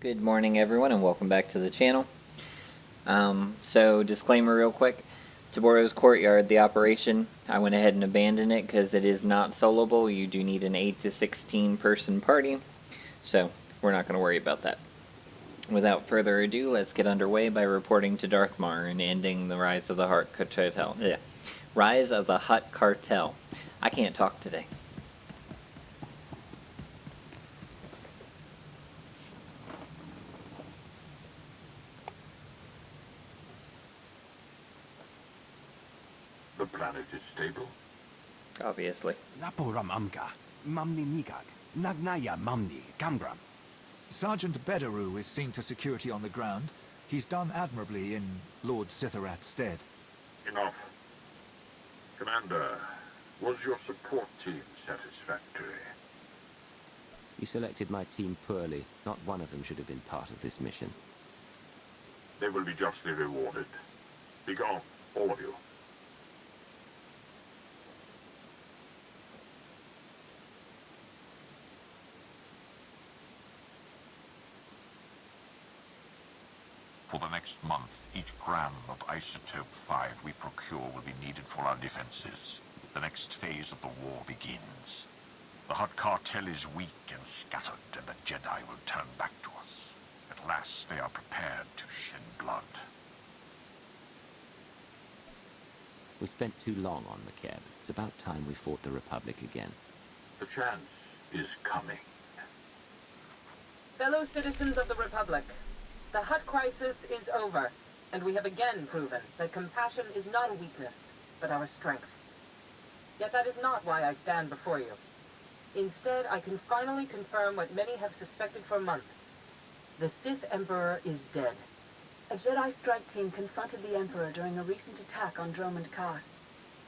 Good morning everyone and welcome back to the channel. So disclaimer real quick, Taboro's Courtyard, the operation, I went ahead and abandoned it because it is not soloable. You do need an 8 to 16 person party, so we're not going to worry about that. Without further ado, let's get underway by reporting to Darthmar and ending the Rise of the Hutt Cartel. Rise of the Hutt Cartel. I can't talk today. The planet is stable? Obviously. Laporam amka, mamni nigag, nagnaya mamni, gambram. Sergeant Bedaroo is seen to security on the ground. He's done admirably in Lord Sitharat's stead. Enough. Commander, was your support team satisfactory? You selected my team poorly. Not one of them should have been part of this mission. They will be justly rewarded. Be gone, all of you. For the next month, each gram of Isotope 5 we procure will be needed for our defenses. The next phase of the war begins. The Hutt Cartel is weak and scattered, and the Jedi will turn back to us. At last they are prepared to shed blood. We spent too long on McKeb. It's about time we fought the Republic again. The chance is coming. Fellow citizens of the Republic, the Hutt crisis is over, and we have again proven that compassion is not a weakness, but our strength. Yet that is not why I stand before you. Instead, I can finally confirm what many have suspected for months. The Sith Emperor is dead. A Jedi strike team confronted the Emperor during a recent attack on Dromund Kaas.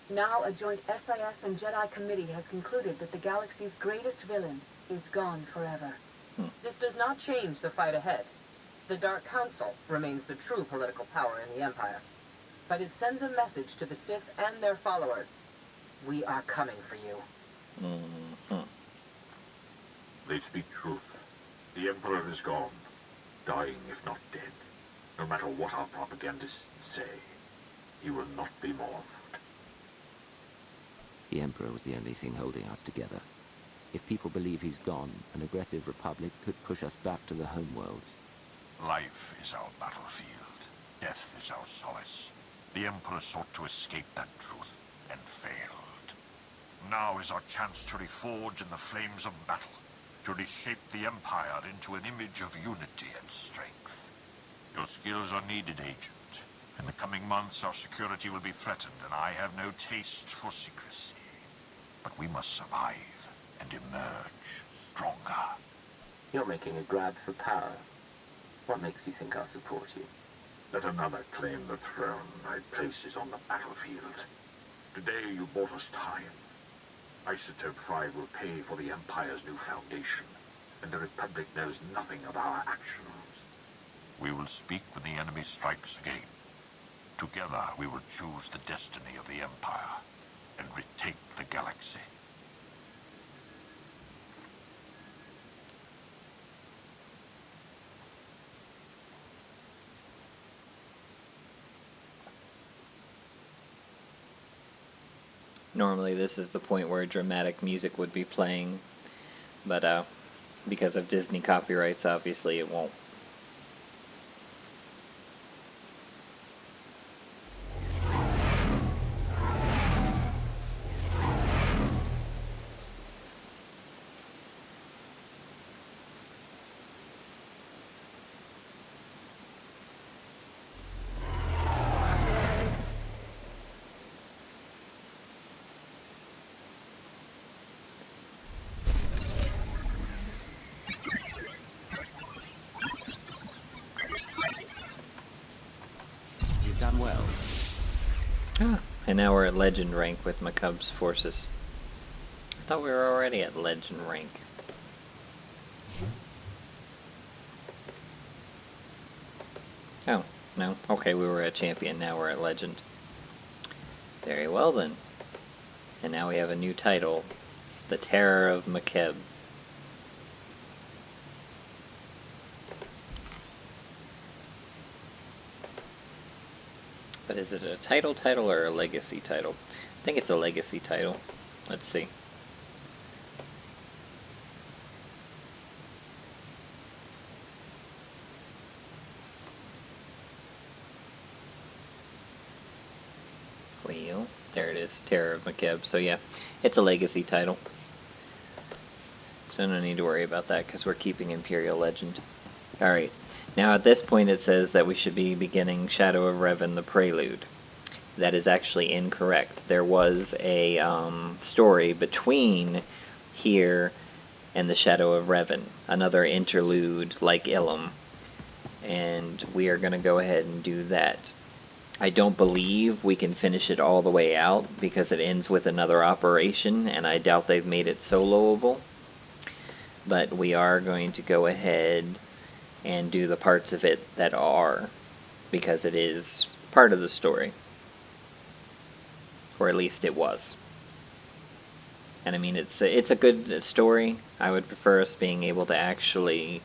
Now a joint SIS and Jedi committee has concluded that the galaxy's greatest villain is gone forever. This does not change the fight ahead. The Dark Council remains the true political power in the Empire. But it sends a message to the Sith and their followers. We are coming for you. They speak truth. The Emperor is gone, dying if not dead. No matter what our propagandists say, he will not be mourned. The Emperor was the only thing holding us together. If people believe he's gone, an aggressive Republic could push us back to the homeworlds. Life is our battlefield. Death is our solace. The Emperor sought to escape that truth, and failed. Now is our chance to reforge in the flames of battle, to reshape the Empire into an image of unity and strength. Your skills are needed, Agent. In the coming months, our security will be threatened, and I have no taste for secrecy. But we must survive and emerge stronger. You're making a grab for power. What makes you think I'll support you? Let another claim the throne my place is on the battlefield. Today you bought us time. Isotope 5 will pay for the Empire's new foundation, and the Republic knows nothing of our actions. We will speak when the enemy strikes again. Together we will choose the destiny of the Empire, and retake the galaxy. Normally this is the point where dramatic music would be playing, but because of Disney copyrights, obviously it won't. You've done well. And now we're at legend rank with McCub's forces. I thought we were already at legend rank. Oh, no. Okay, we were at champion, now we're at legend. Very well then. And now we have a new title, The Terror of McKeb. But is it a title or a legacy title? I think it's a legacy title. Let's see. Wheel. There it is, Terror of Makeb. So yeah, it's a legacy title. So no need to worry about that because we're keeping Imperial Legend. Alright, now at this point it says that we should be beginning Shadow of Revan the Prelude. That is actually incorrect. There was a story between here and the Shadow of Revan, another interlude like Ilum, and we are going to go ahead and do that. I don't believe we can finish it all the way out because it ends with another operation, and I doubt they've made it soloable. But we are going to go ahead and do the parts of it that are, because it is part of the story. Or at least it was. And I mean, it's a good story. I would prefer us being able to actually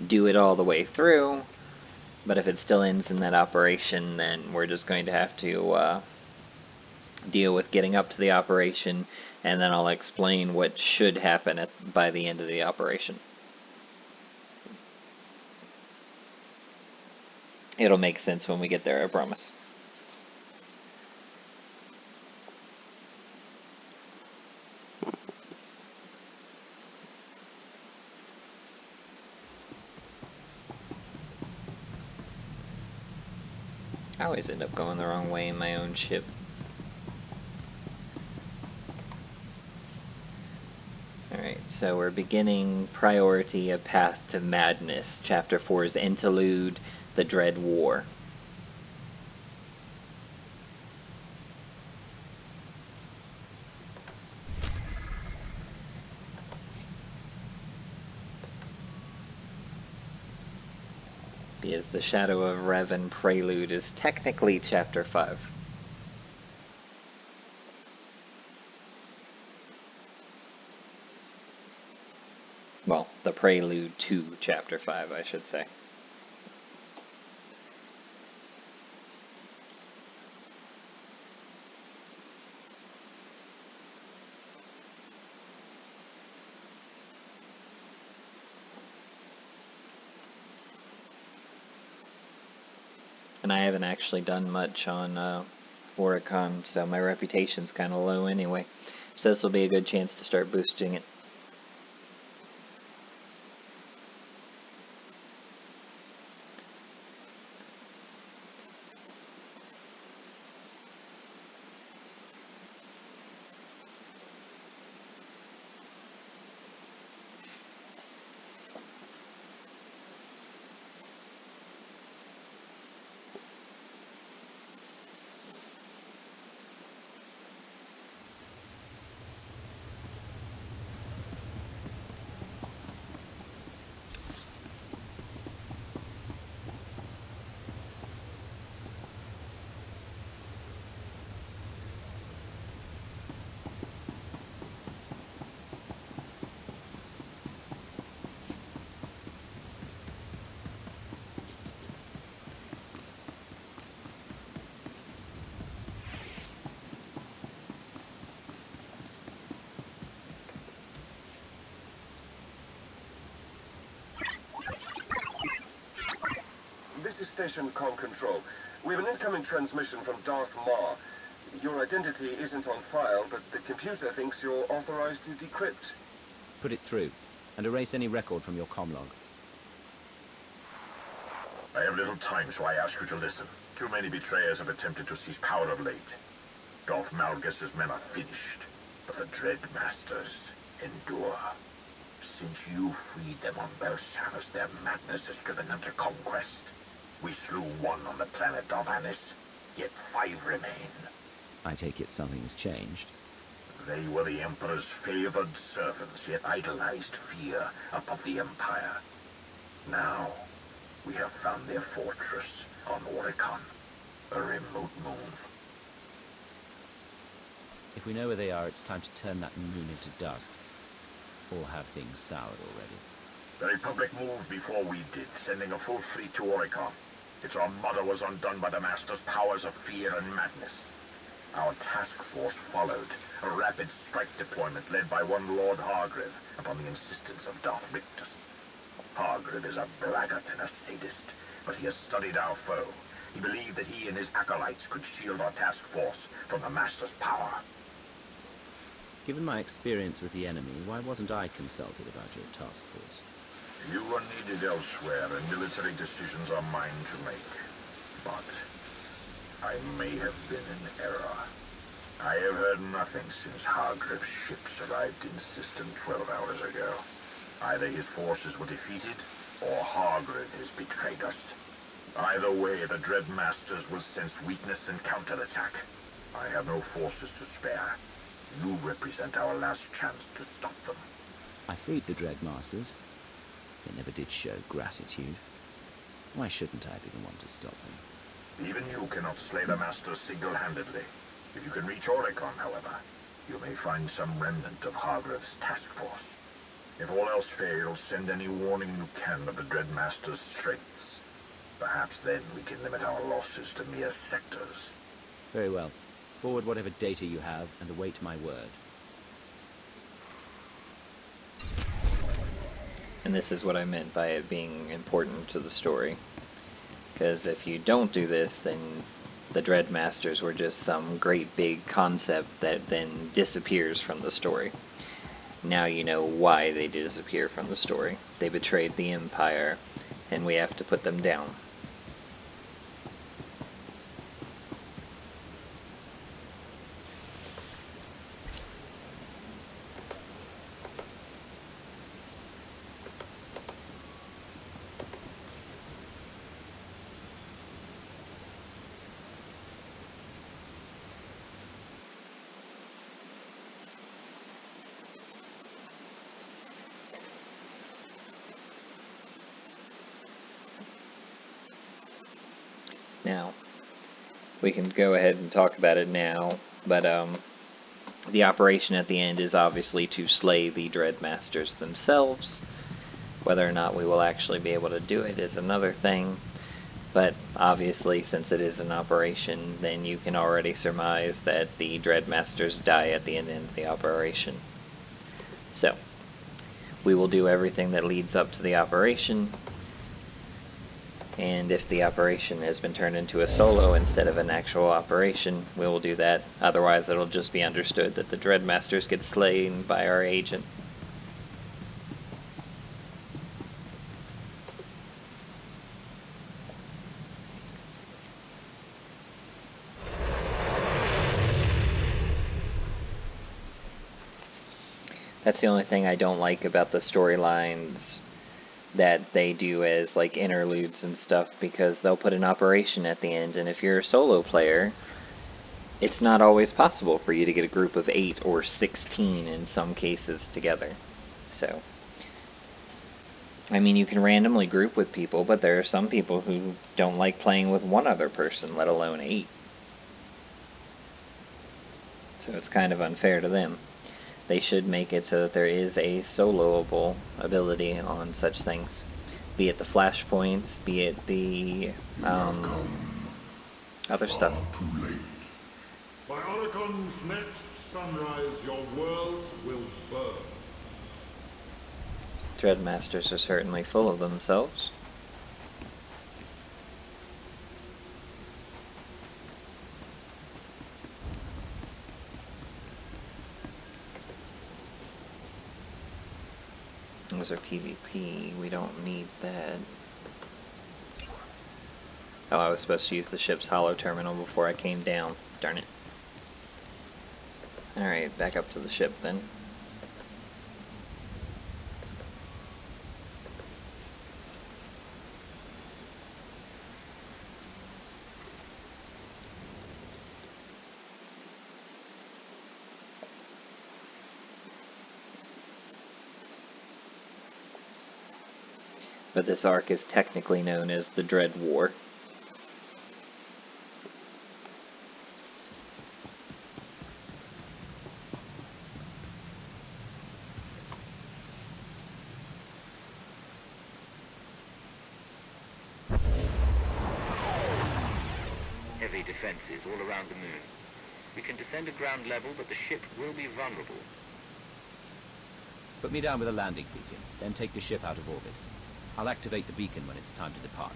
do it all the way through. But if it still ends in that operation, then we're just going to have to deal with getting up to the operation, and then I'll explain what should happen by the end of the operation. It'll make sense when we get there, I promise. I always end up going the wrong way in my own ship. Alright, so we're beginning Priority of Path to Madness, Chapter 4's Interlude, The Dread War. Because the Shadow of Revan Prelude is technically Chapter 5. Well, the prelude to Chapter 5, I should say. And I haven't actually done much on Oricon, so my reputation's kind of low anyway. So this will be a good chance to start boosting it. This is Station Com Control. We have an incoming transmission from Darth Maul. Your identity isn't on file, but the computer thinks you're authorized to decrypt. Put it through, and erase any record from your comm log. I have little time, so I ask you to listen. Too many betrayers have attempted to seize power of late. Darth Malgus's men are finished, but the Dread Masters endure. Since you freed them on Belshavis, their madness has driven them to conquest. We slew one on the planet Dovanis, yet 5 remain. I take it something has changed. They were the Emperor's favored servants, yet idolized fear above the Empire. Now, we have found their fortress on Oricon, a remote moon. If we know where they are, it's time to turn that moon into dust. Or have things soured already. The Republic moved before we did, sending a full fleet to Oricon. Its armada was undone by the Master's powers of fear and madness. Our task force followed, a rapid strike deployment led by one Lord Hargreave upon the insistence of Darth Rictus. Hargreave is a braggart and a sadist, but he has studied our foe. He believed that he and his acolytes could shield our task force from the Master's power. Given my experience with the enemy, why wasn't I consulted about your task force? You are needed elsewhere, and military decisions are mine to make. But I may have been in error. I have heard nothing since Hargreave's ships arrived in system 12 hours ago. Either his forces were defeated, or Hargreave has betrayed us. Either way, the Dread Masters will sense weakness and counterattack. I have no forces to spare. You represent our last chance to stop them. I freed the Dread Masters. They never did show gratitude. Why shouldn't I be the one to stop them? Even you cannot slay the Masters single-handedly. If you can reach Oricon, however, you may find some remnant of Hargreave's task force. If all else fails, send any warning you can of the Dread Master's strengths. Perhaps then we can limit our losses to mere sectors. Very well. Forward whatever data you have and await my word. And this is what I meant by it being important to the story. Because if you don't do this, then the Dread Masters were just some great big concept that then disappears from the story. Now you know why they disappear from the story. They betrayed the Empire, and we have to put them down. Now, we can go ahead and talk about it now, but the operation at the end is obviously to slay the Dread Masters themselves. Whether or not we will actually be able to do it is another thing, but obviously since it is an operation, then you can already surmise that the Dread Masters die at the end of the operation. So, we will do everything that leads up to the operation. And if the operation has been turned into a solo instead of an actual operation, we will do that. Otherwise, it'll just be understood that the Dread Masters get slain by our agent. That's the only thing I don't like about the storylines that they do as like interludes and stuff, because they'll put an operation at the end, and if you're a solo player, it's not always possible for you to get a group of 8 or 16 in some cases together. So, I mean, you can randomly group with people, but there are some people who don't like playing with one other person, let alone 8. So it's kind of unfair to them. They should make it so that there is a soloable ability on such things. Be it the flashpoints, be it the other stuff. Too late. By Oricon's next sunrise, your worlds will burn. Dread Masters are certainly full of themselves. Those are PvP, we don't need that. Oh, I was supposed to use the ship's holo terminal before I came down. Darn it. Alright, back up to the ship then. But this arc is technically known as the Dread War. heavy defenses all around the moon. We can descend at ground level, but the ship will be vulnerable. Put me down with a landing beacon, then take the ship out of orbit. I'll activate the beacon when it's time to depart.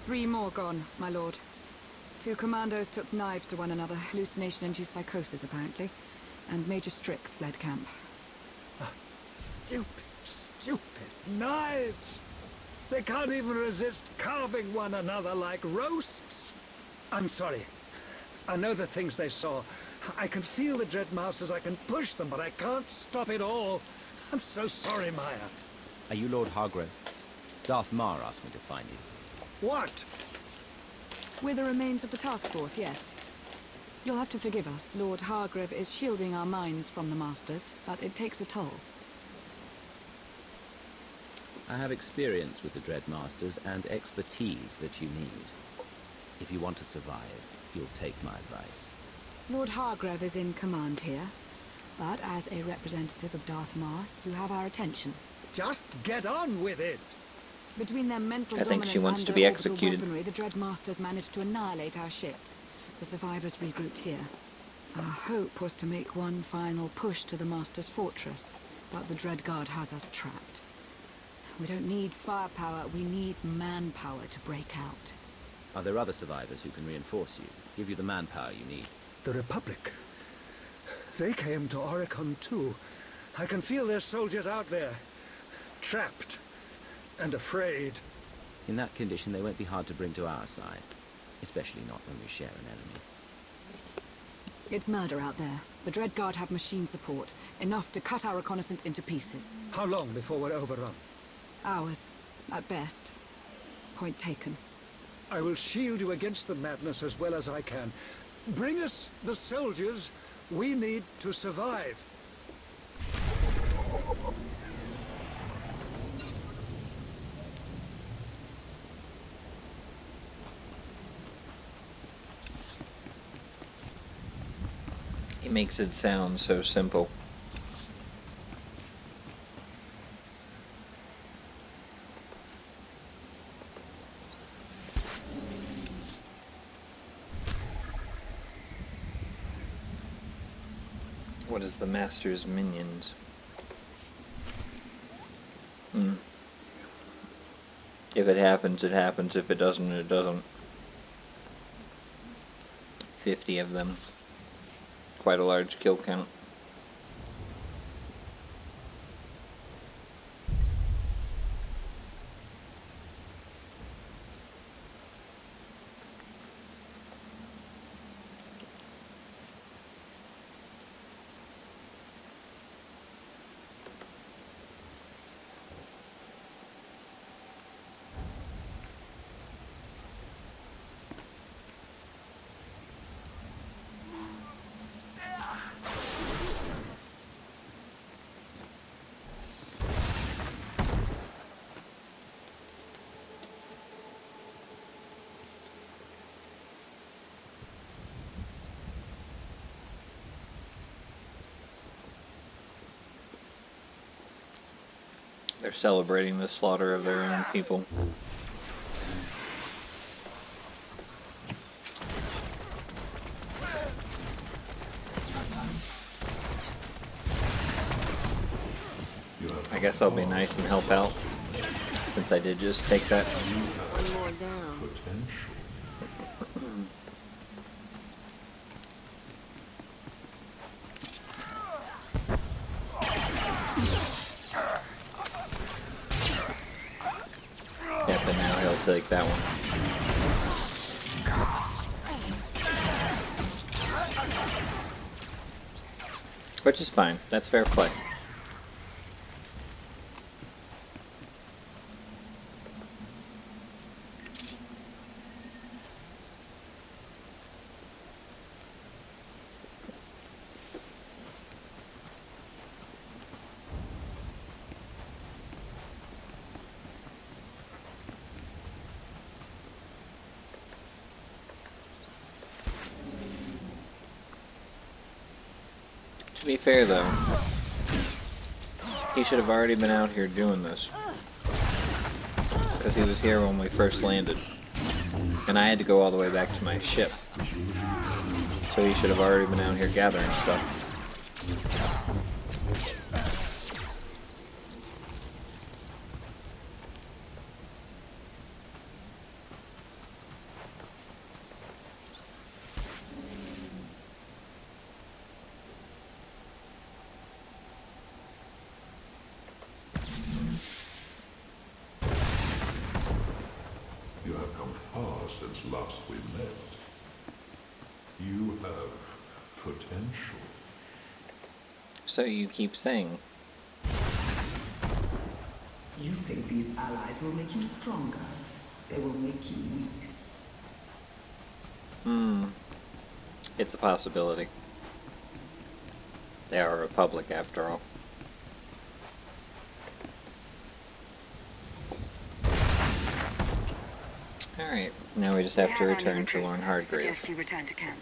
Three more gone, my lord. 2 commandos took knives to one another, hallucination-induced psychosis apparently, and Major Strix fled camp. Stupid knives! They can't even resist carving one another like roasts! I'm sorry. I know the things they saw. I can feel the Dreadmasters, I can push them, but I can't stop it all. I'm so sorry, Maya. Are you Lord Hargrave? Darth Mar asked me to find you. What? We're the remains of the task force, yes. You'll have to forgive us. Lord Hargrave is shielding our minds from the Masters, but it takes a toll. I have experience with the Dreadmasters and expertise that you need. If you want to survive, you'll take my advice. Lord Hargrave is in command here, but as a representative of Darth Mar, you have our attention. Just get on with it! Between their mental I think dominance she wants and to their be orbital executed. weaponry, the Dreadmasters managed to annihilate our ships. The survivors regrouped here. Our hope was to make one final push to the Master's fortress, but the Dreadguard has us trapped. We don't need firepower, we need manpower to break out. Are there other survivors who can reinforce you, give you the manpower you need? The Republic. They came to Oricon too. I can feel their soldiers out there. Trapped. And afraid. In that condition, they won't be hard to bring to our side. Especially not when we share an enemy. It's murder out there. The Dreadguard have machine support, enough to cut our reconnaissance into pieces. How long before we're overrun? Hours, at best. Point taken. I will shield you against the madness as well as I can. Bring us the soldiers we need to survive. It makes it sound so simple. What is the Master's minions? If it happens, it happens. If it doesn't, it doesn't. 50 of them. Quite a large kill count. They're celebrating the slaughter of their own people. I guess I'll be nice and help out, since I did just take that. One more down. Yeah, but now he'll take that one. Which is fine. That's fair play. To be fair, though, he should have already been out here doing this. Because he was here when we first landed. And I had to go all the way back to my ship. So he should have already been out here gathering stuff. You have come far since last we met. You have potential. So you keep saying. You think these allies will make you stronger? They will make you weak. It's a possibility. They are a republic, after all. Alright, now we just have to return to Lorne Hardgrave. Suggest you return to camp.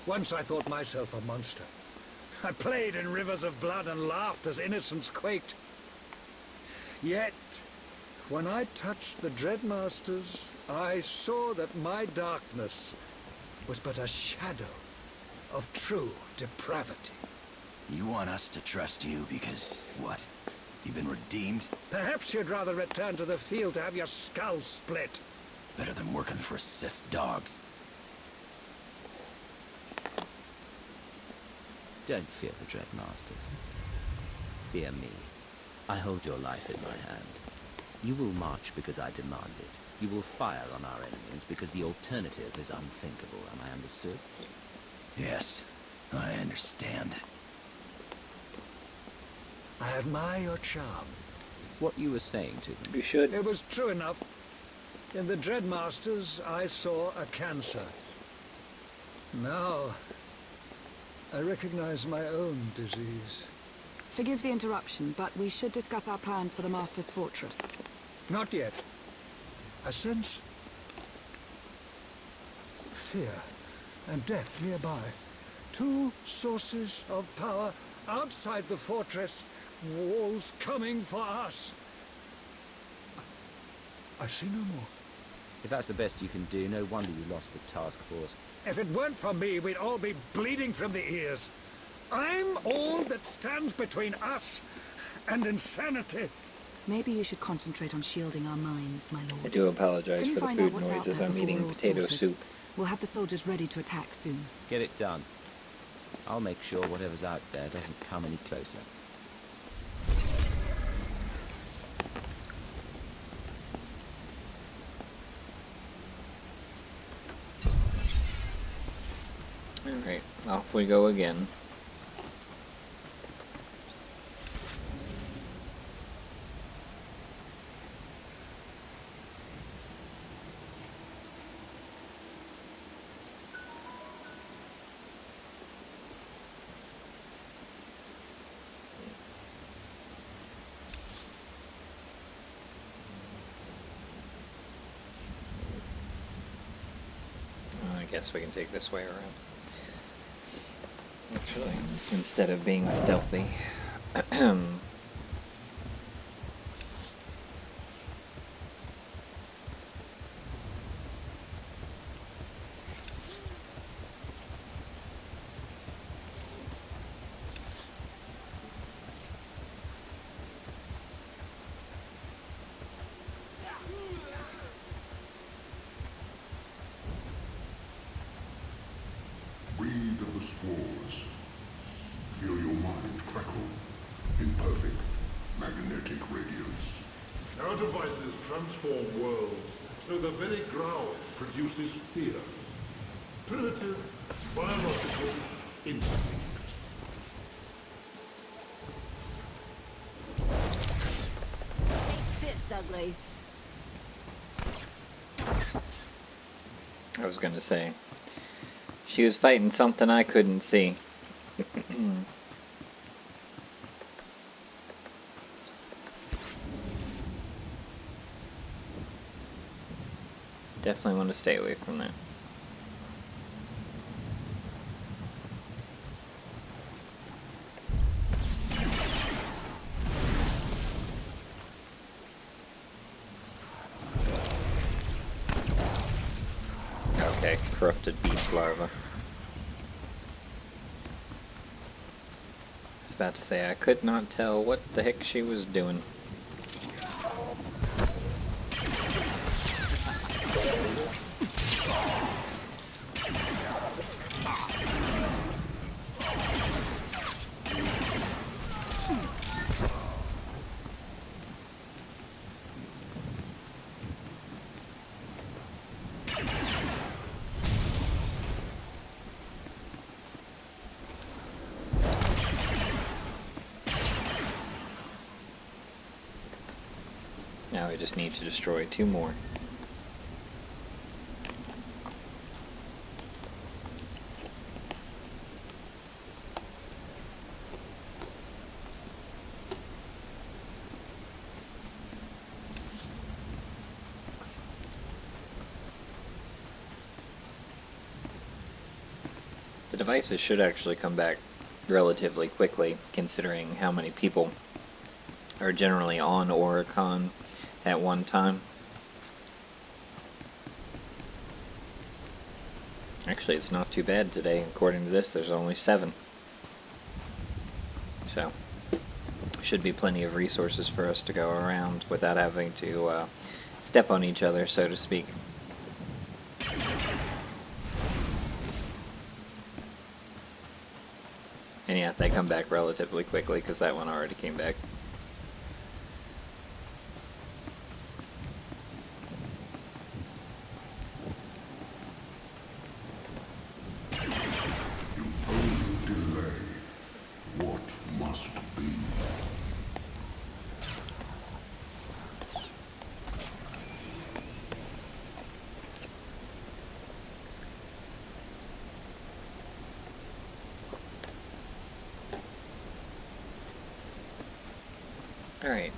Once I thought myself a monster. I played in rivers of blood and laughed as innocence quaked. Yet, when I touched the Dreadmasters, I saw that my darkness was but a shadow of true depravity. You want us to trust you because, what? You've been redeemed? Perhaps you'd rather return to the field to have your skull split. Better than working for Sith dogs. Don't fear the Dreadmasters. Fear me. I hold your life in my hand. You will march because I demand it. You will fire on our enemies because the alternative is unthinkable. Am I understood? Yes, I understand. I admire your charm. What you were saying to them. You should. It was true enough. In the Dreadmasters, I saw a cancer. Now, I recognize my own disease. Forgive the interruption, but we should discuss our plans for the Master's Fortress. Not yet. I sense fear and death nearby. Two sources of power outside the fortress. Walls coming for us. I see no more. If that's the best you can do, no wonder you lost the task force. If it weren't for me, we'd all be bleeding from the ears. I'm all that stands between us and insanity. Maybe you should concentrate on shielding our minds, my lord. I do apologize Can you for the find out food what's out noises. there I'm before eating we're all potato sorted? soup. We'll have the soldiers ready to attack soon. Get it done. I'll make sure whatever's out there doesn't come any closer. Alright, off we go again. guess we can take this way around. Actually, instead of being stealthy. Breathe of the spores. Feel your mind crackle in perfect magnetic radiance. Our devices transform worlds so the very ground produces fear. Primitive, biological instinct. This ugly. I was gonna say, she was fighting something I couldn't see. Definitely want to stay away from that. Okay, corrupted beast larva. I was about to say, I could not tell what the heck she was doing. Now we just need to destroy 2 more. The devices should actually come back relatively quickly, considering how many people are generally on Oricon at one time. Actually, it's not too bad today. According to this, there's only 7. So, should be plenty of resources for us to go around without having to step on each other, so to speak. And yeah, they come back relatively quickly because that one already came back. Alright,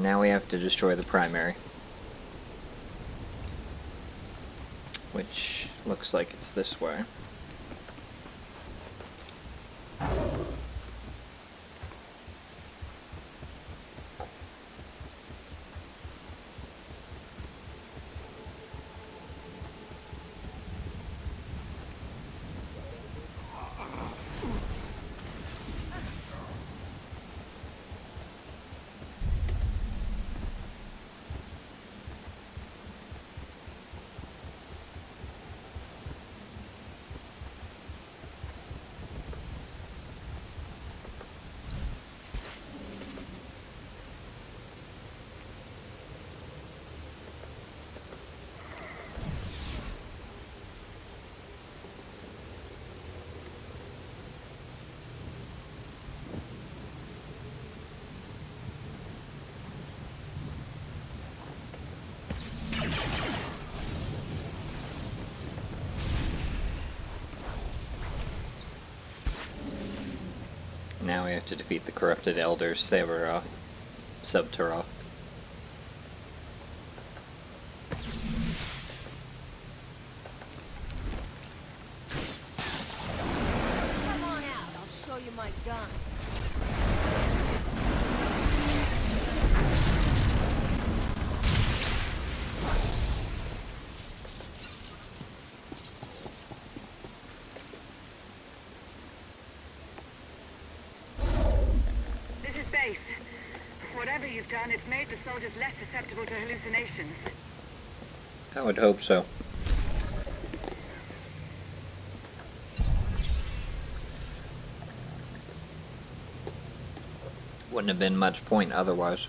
now we have to destroy the primary. Which looks like it's this way. Now we have to defeat the corrupted elders, Severoth, Subteroth. base. Whatever you've done, it's made the soldiers less susceptible to hallucinations. I would hope so. Wouldn't have been much point otherwise.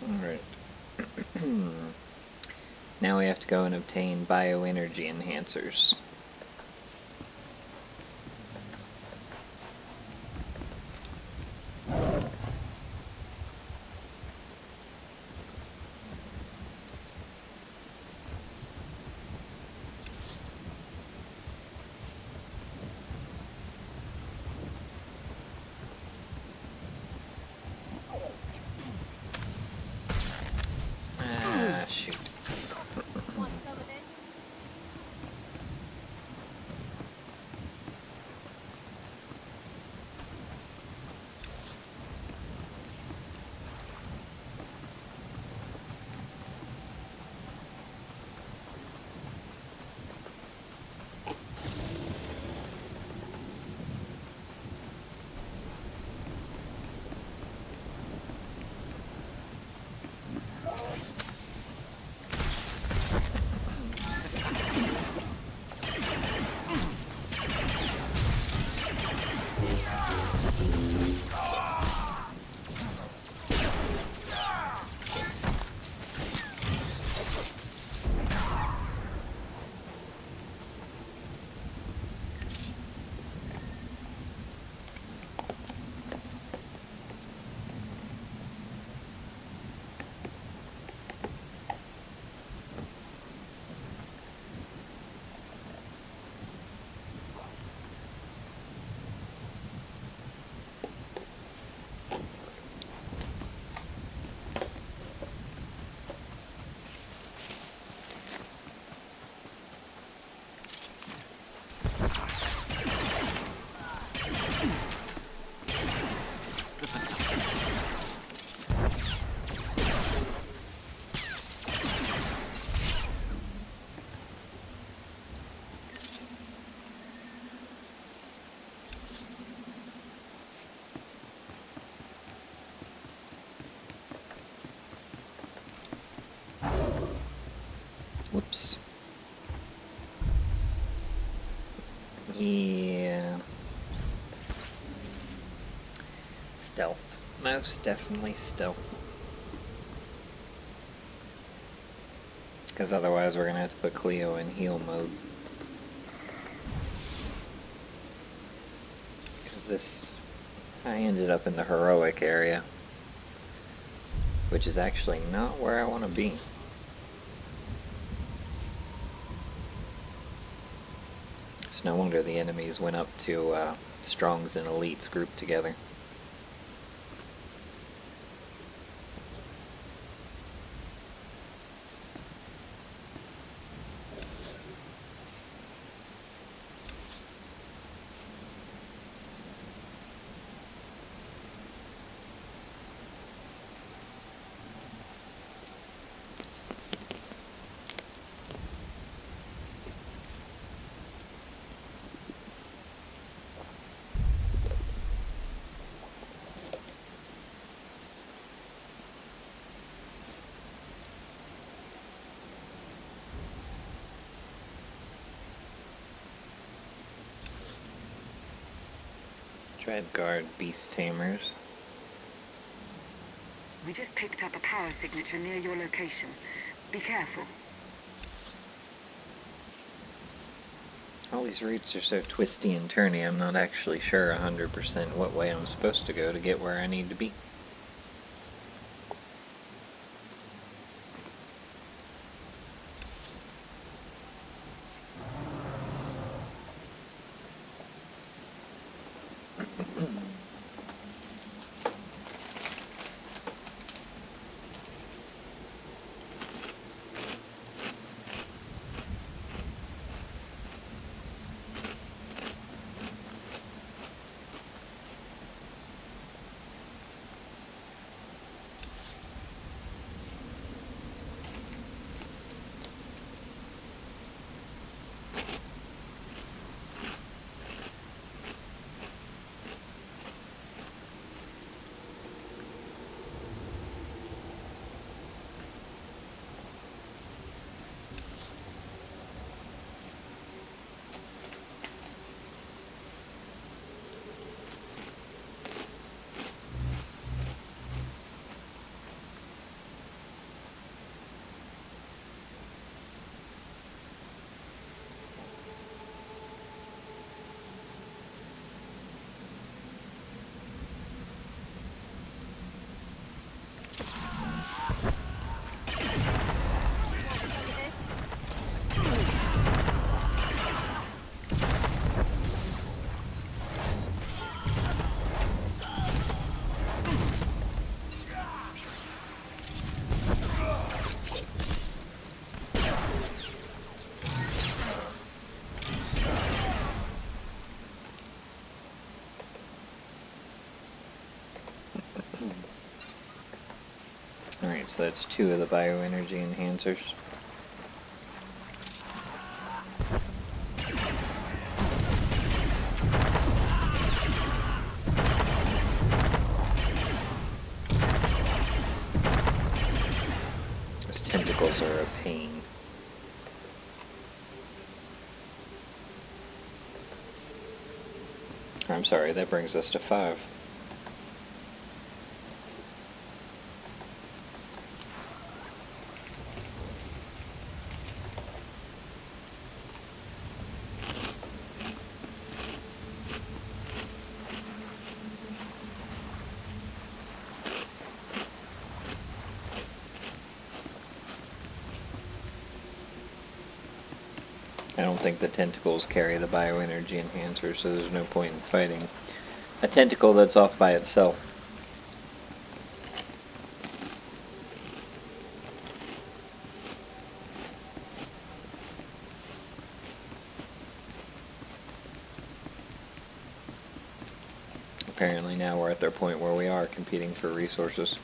Alright. Now we have to go and obtain bioenergy enhancers. Shoot. Whoops. Yeah. Stealth. Most definitely stealth. Because otherwise we're going to have to put Cleo in heal mode. Because this... I ended up in the heroic area. Which is actually not where I want to be. It's no wonder the enemies went up to Strongs and Elites grouped together. Dreadguard Beast Tamers. We just picked up a power signature near your location. Be careful. All these routes are so twisty and turny, I'm not actually sure 100% what way I'm supposed to go to get where I need to be. Alright, so that's 2 of the bioenergy enhancers. Those tentacles are a pain. I'm sorry, that brings us to 5. I don't think the tentacles carry the bioenergy enhancer, so there's no point in fighting a tentacle that's off by itself. Apparently now we're at their point where we are competing for resources.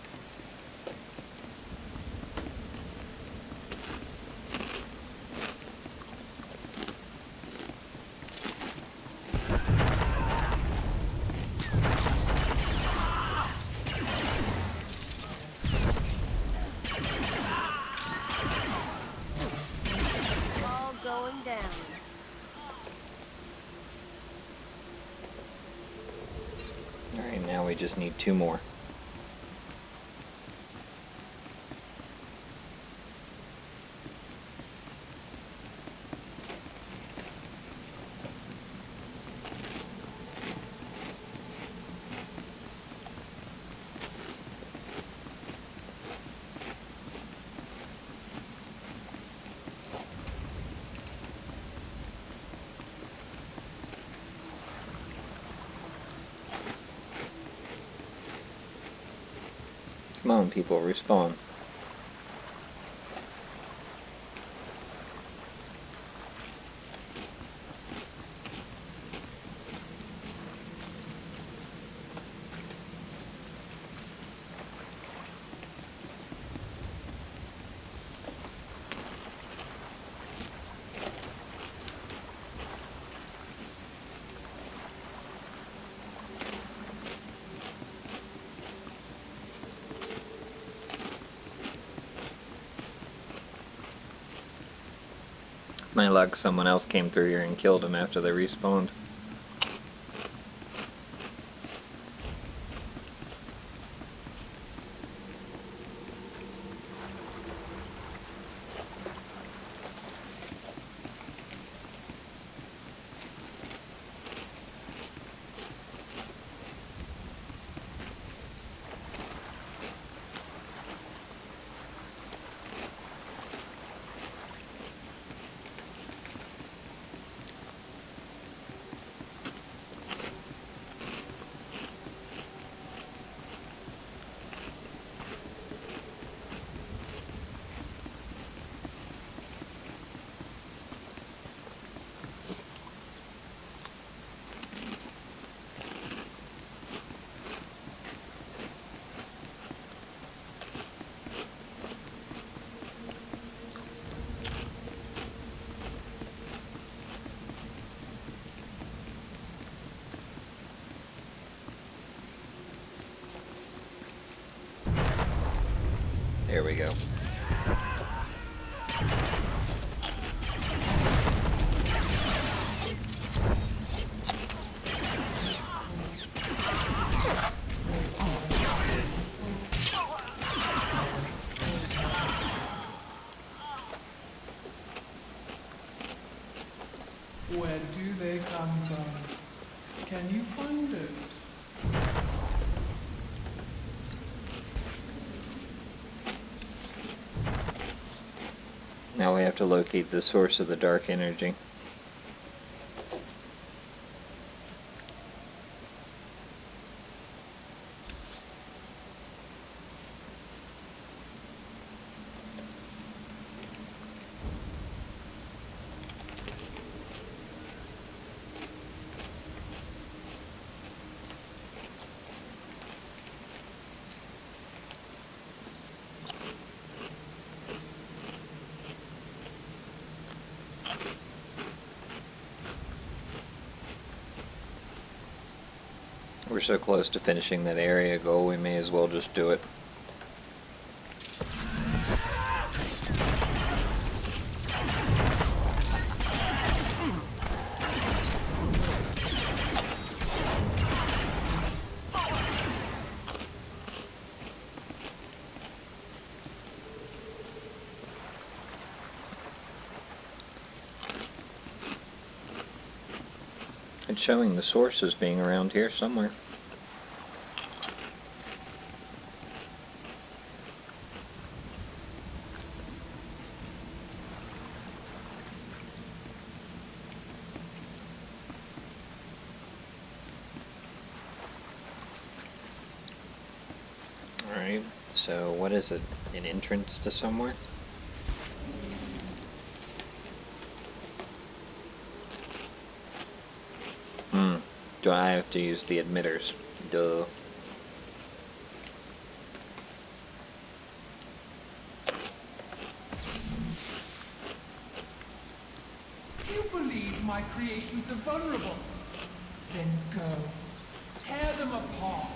Alright, now we just need 2 more. Come on, people, respawn. My luck, someone else came through here and killed him after they respawned. There we go. Where do they come from? Can you find it? Now we have to locate the source of the dark energy. We're so close to finishing that area goal, we may as well just do it. It's showing the sources being around here somewhere. Alright, so what is it? An entrance to somewhere? Do I have to use the emitters? Duh. You believe my creations are vulnerable? Then go. Tear them apart.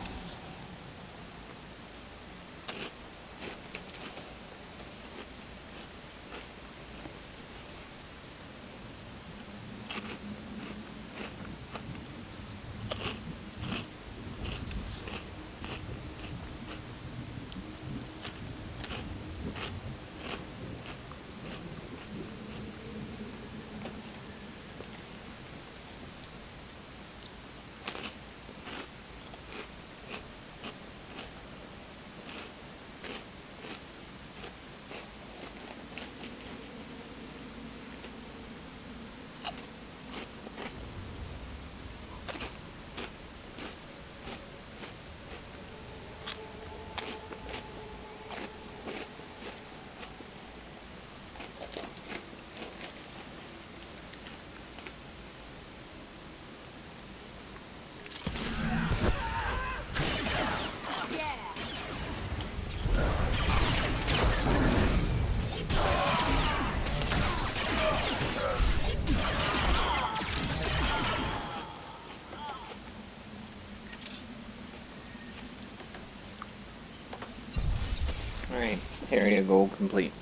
Alright, area goal complete.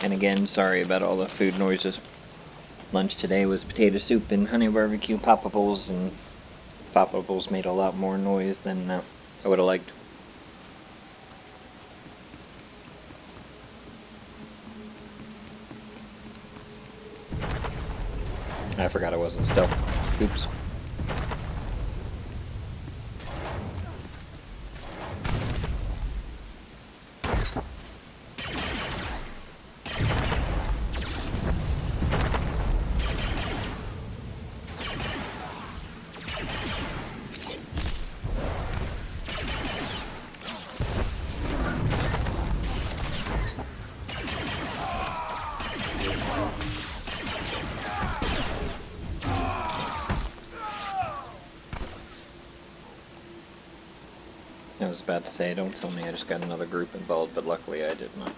And again, sorry about all the food noises. Lunch today was potato soup and honey barbecue poppables, and poppables made a lot more noise than I would have liked. I forgot I wasn't stealth. Oops. I was about to say, don't tell me I just got another group involved, but luckily I did not.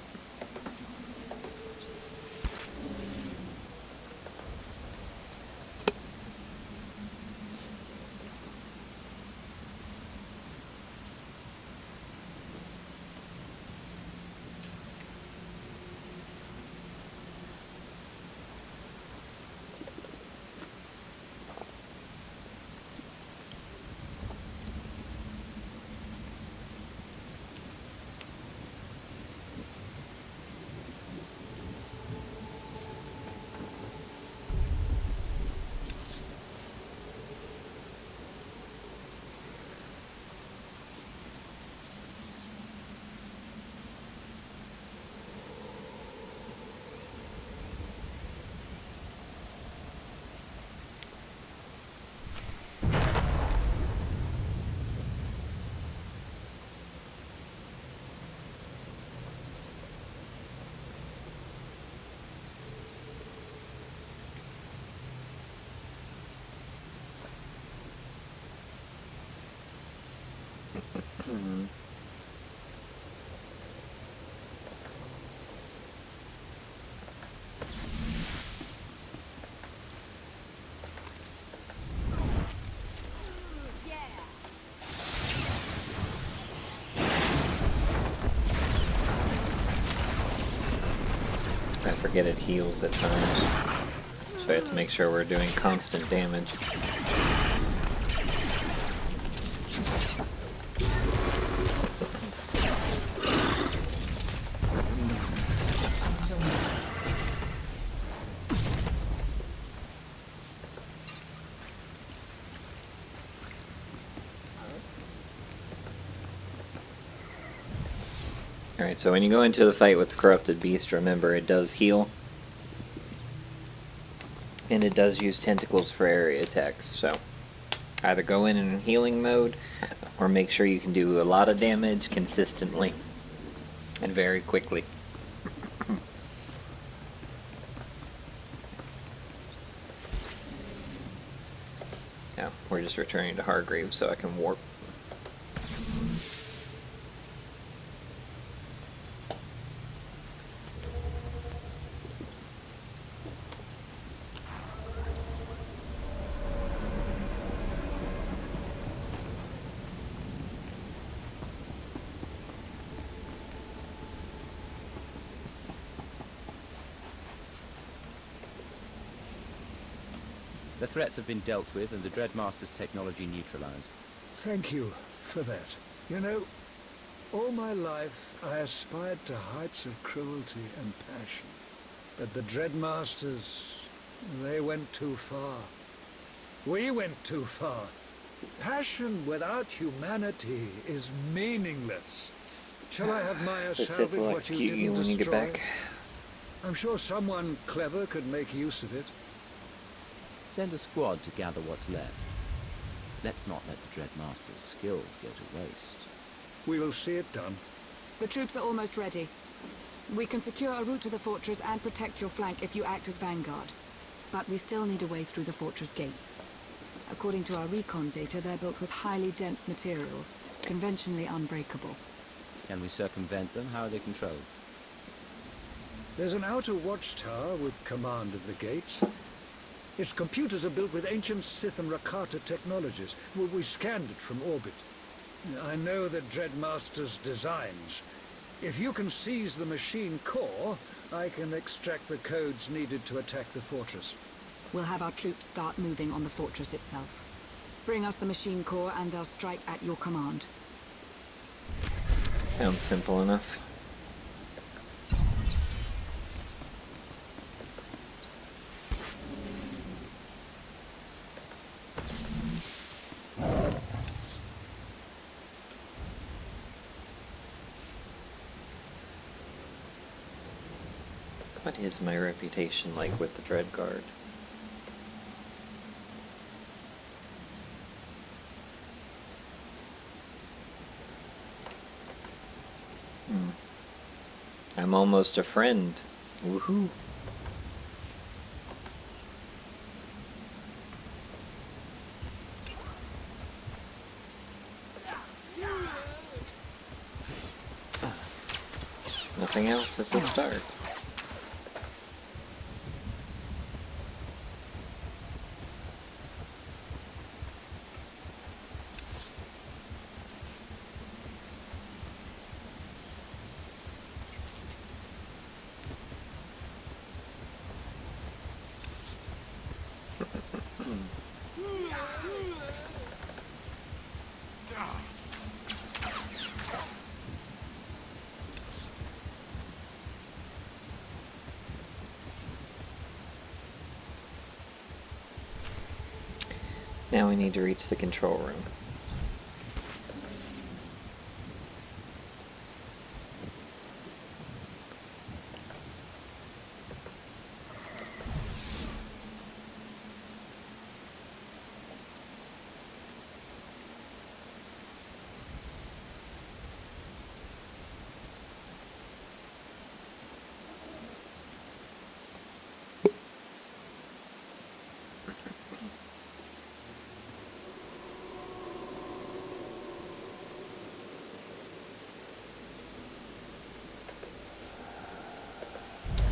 forget it heals at times. So we have to make sure we're doing constant damage. Alright, so when you go into the fight with the Corrupted Beast, remember it does heal. And it does use tentacles for area attacks, so either go in healing mode, or make sure you can do a lot of damage consistently and very quickly. Now, we're just returning to Hargrave so I can warp. The threats have been dealt with and the Dreadmaster's technology neutralized. Thank you for that. You know, all my life I aspired to heights of cruelty and passion. But the Dreadmasters, they went too far. We went too far. Passion without humanity is meaningless. Shall I have Maya The Sith salvage will what you execute didn't you when you get destroy? back. I'm sure someone clever could make use of it. Send a squad to gather what's left. Let's not let the Dreadmaster's skills go to waste. We will see it done. The troops are almost ready. We can secure a route to the fortress and protect your flank if you act as vanguard. But we still need a way through the fortress gates. According to our recon data, they're built with highly dense materials, conventionally unbreakable. Can we circumvent them? How are they controlled? There's an outer watchtower with command of the gates. Its computers are built with ancient Sith and Rakata technologies. We scanned it from orbit. I know the Dreadmaster's designs. If you can seize the machine core, I can extract the codes needed to attack the fortress. We'll have our troops start moving on the fortress itself. Bring us the machine core and they'll strike at your command. Sounds simple enough. What is my reputation like with the Dread Guard? I'm almost a friend. Woohoo! Nothing else is a start. Now we need to reach the control room.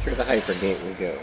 Through the hypergate we go.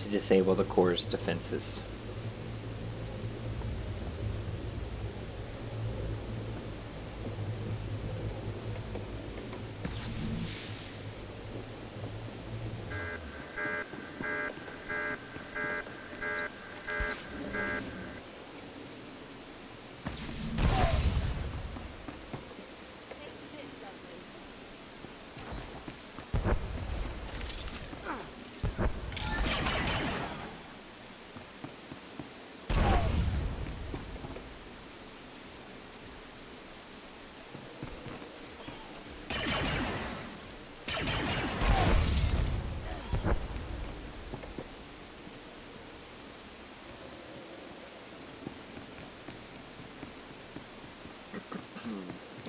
to disable the core's defenses.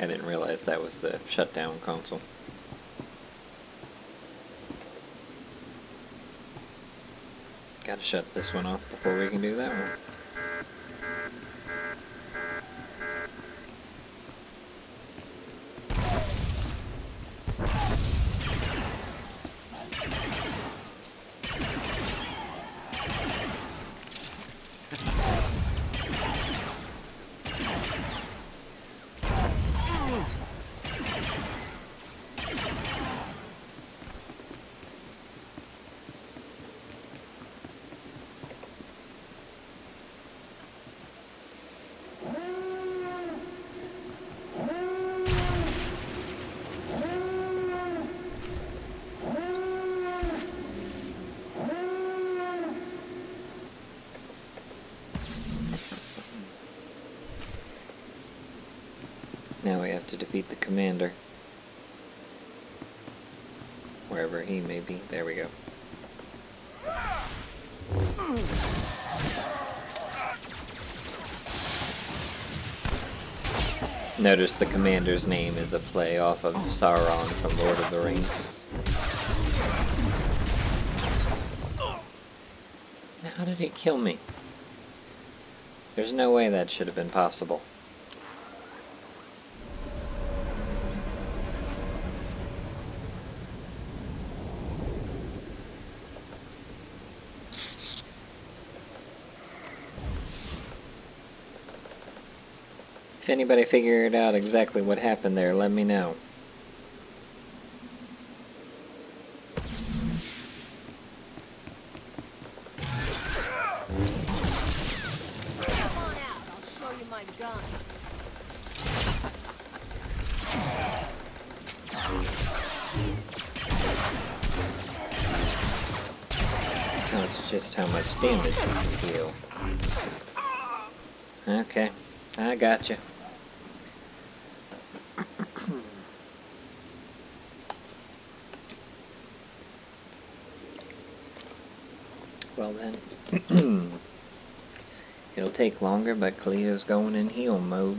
I didn't realize that was the shutdown console. Gotta shut this one off before we can do that one. Now we have to defeat the commander. Wherever he may be. There we go. Notice the commander's name is a play off of Sauron from Lord of the Rings. Now, how did it kill me? There's no way that should have been possible. If anybody figured out exactly what happened there, let me know. Come on out, I'll show you my gun. That's just how much damage you can deal. Okay, I gotcha. Well then, it'll take longer, but Cleo's going in heal mode.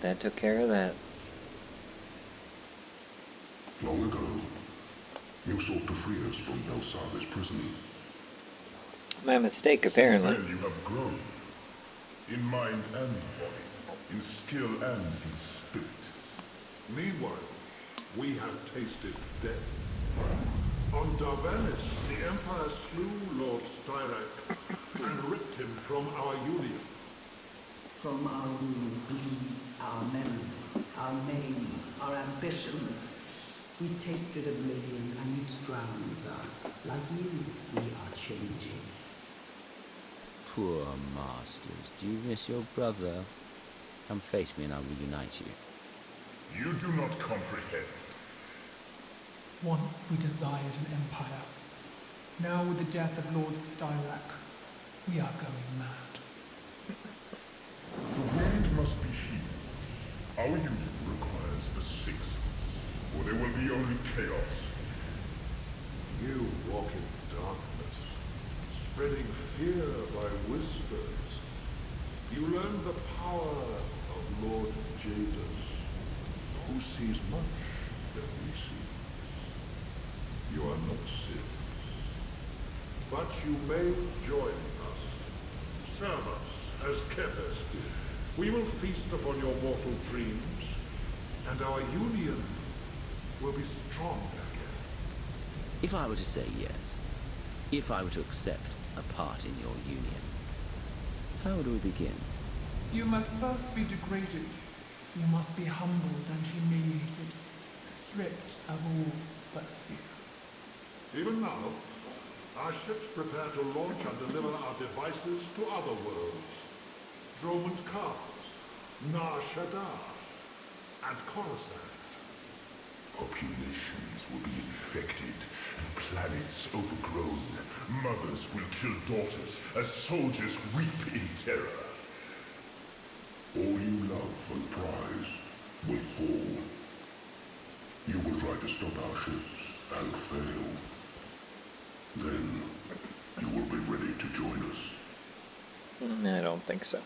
that took care of that. Long ago, you sought to free us from Belsaga's prison. My mistake, apparently. Then you have grown. In mind and body. In skill and in spirit. Meanwhile, we have tasted death. On Darvanis, the Empire slew Lord Styrak and ripped him from our union. From our wound bleeds our memories, our names, our ambitions. We tasted oblivion and it drowns us. Like you, we are changing. Poor masters, do you miss your brother? Come face me and I'll reunite you. You do not comprehend. Once we desired an empire. Now with the death of Lord Styrak, we are going mad. The wound must be healed. Our union requires a sixth, or there will be only chaos. You walk in darkness, spreading fear by whispers. You learn the power of Lord Jadus, who sees much that we see. You are not Sith, but you may join us. Serve us as Kethers did. We will feast upon your mortal dreams, and our union will be strong again. If I were to say yes, if I were to accept a part in your union, how do we begin? You must first be degraded. You must be humbled and humiliated, stripped of all but fear. Even now, our ships prepare to launch and deliver our devices to other worlds. Dromund Kars, Nar Shaddaa, and Coruscant. Populations will be infected, planets overgrown. Mothers will kill daughters as soldiers weep in terror. All you love and prize will fall. You will try to stop our ships and fail. Then you will be ready to join us. I don't think so.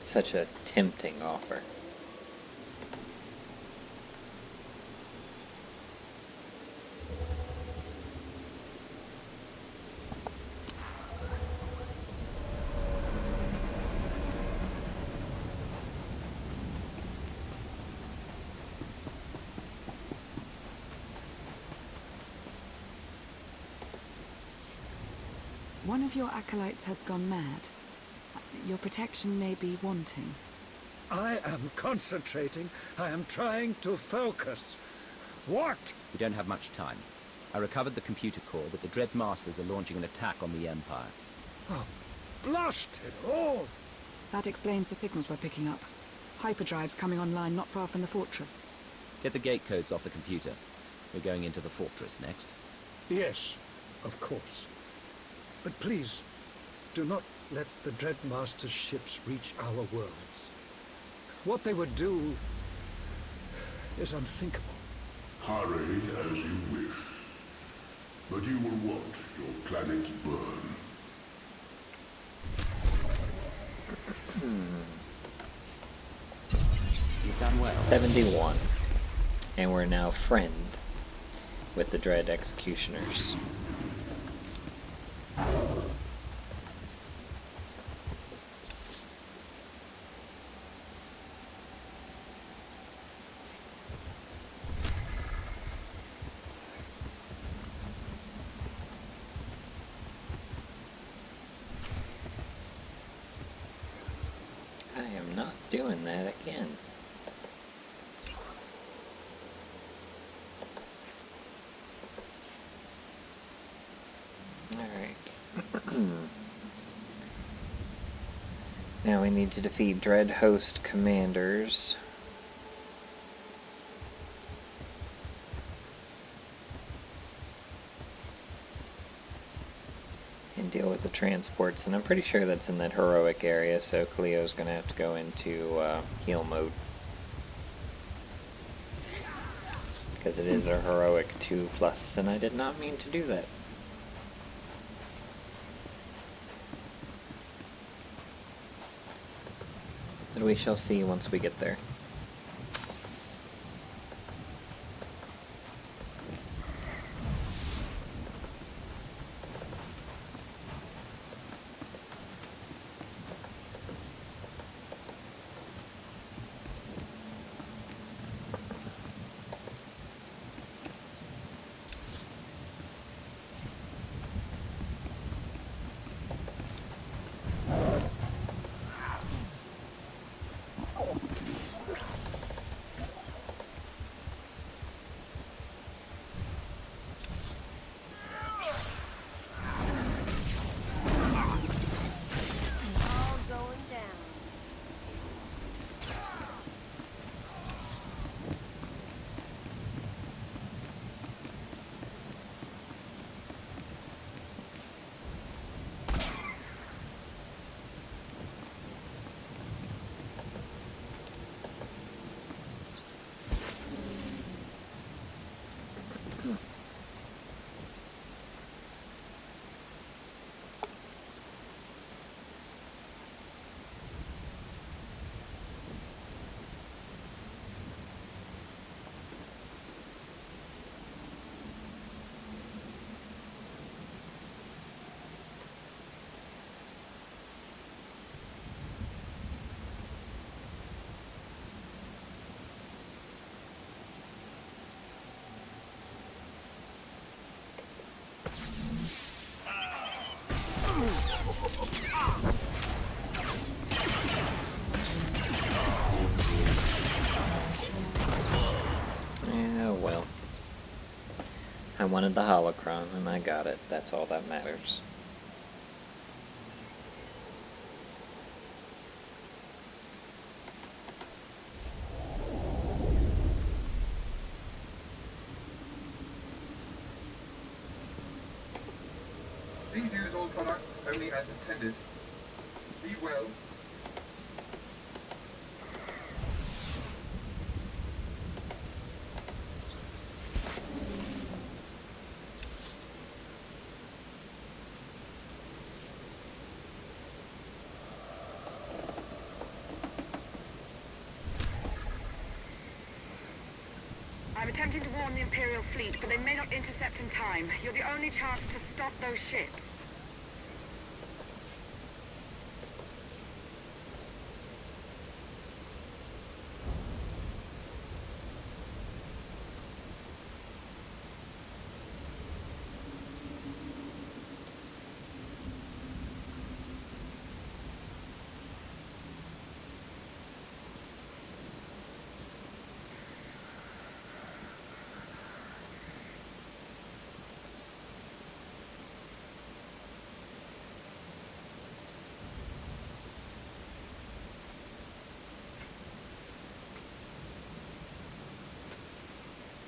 Such a tempting offer. One of your acolytes has gone mad. Your protection may be wanting. I am concentrating. I am trying to focus. What? We don't have much time. I recovered the computer core, but the Dread Masters are launching an attack on the Empire. Oh, blast it all! That explains the signals we're picking up. Hyperdrives coming online not far from the fortress. Get the gate codes off the computer. We're going into the fortress next. Yes, of course. But please, do not let the Dreadmaster's ships reach our worlds. What they would do is unthinkable. Hurry as you wish. But you will watch your planet burn. You've done well. 71. And we're now friend with the Dread Executioners. I am not doing that again. Now we need to defeat Dread Host Commanders. And deal with the transports, and I'm pretty sure that's in that heroic area, so Cleo's gonna have to go into heal mode. Because it is a heroic 2+, and I did not mean to do that. But we shall see once we get there. Oh well. I wanted the holocron and I got it. That's all that matters. Please use all products only as intended. Be well. I'm attempting to warn the Imperial fleet, but they may not intercept in time. You're the only chance to stop those ships.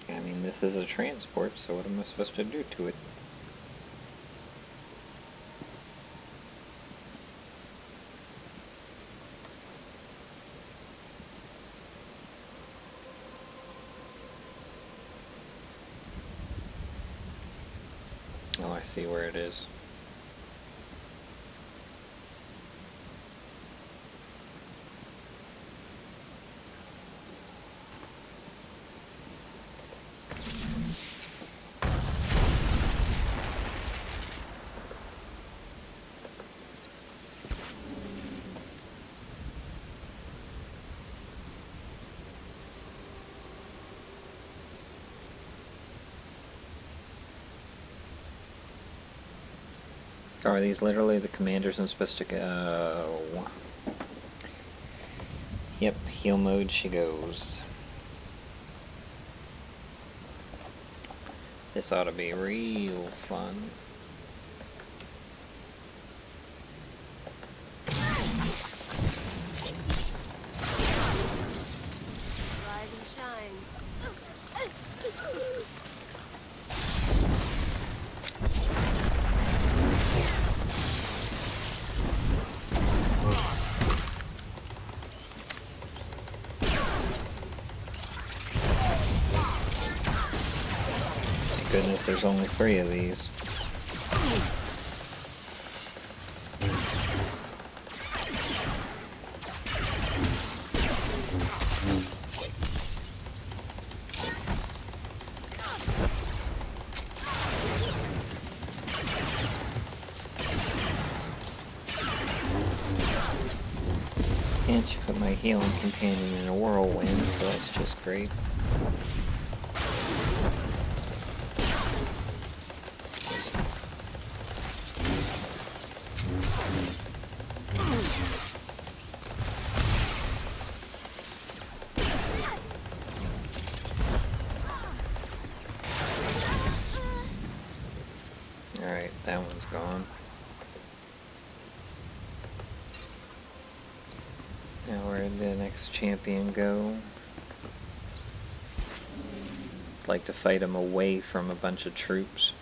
I mean, this is a transport, so what am I supposed to do to it? Oh, I see where it is. Are these literally the commanders I'm supposed to go? Yep, heal mode she goes. This ought to be real fun. Rise and shine. goodness, there's only 3 of these. Can't you put my healing companion in a whirlwind, so that's just great. Alright, that one's gone. Now where'd the next champion go? I'd like to fight him away from a bunch of troops.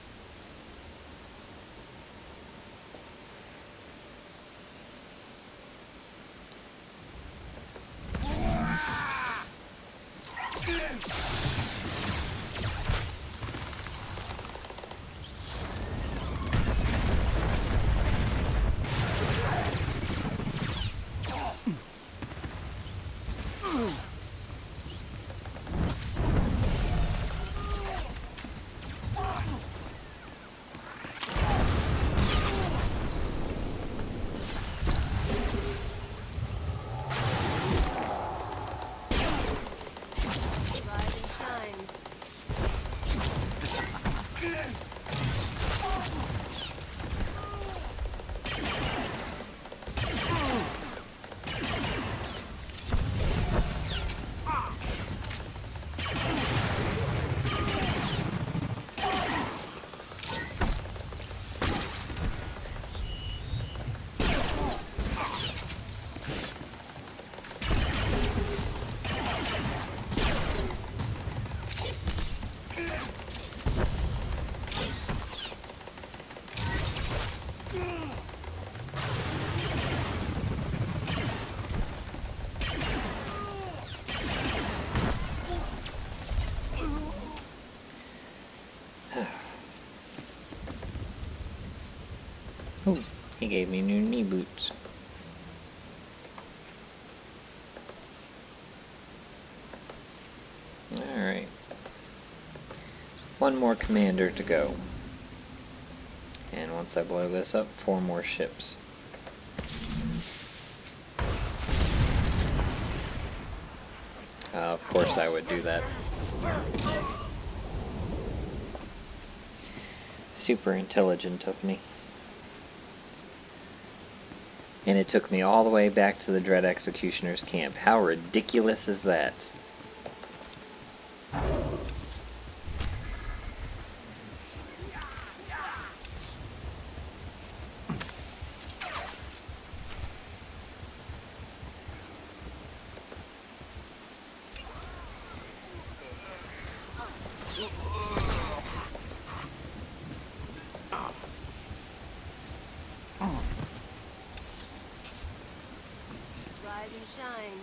Oh, he gave me new knee boots. Alright. One more commander to go. And once I blow this up, 4 more ships. Of course I would do that. Super intelligent of me. And it took me all the way back to the Dread Executioner's camp. How ridiculous is that? Rise and shine.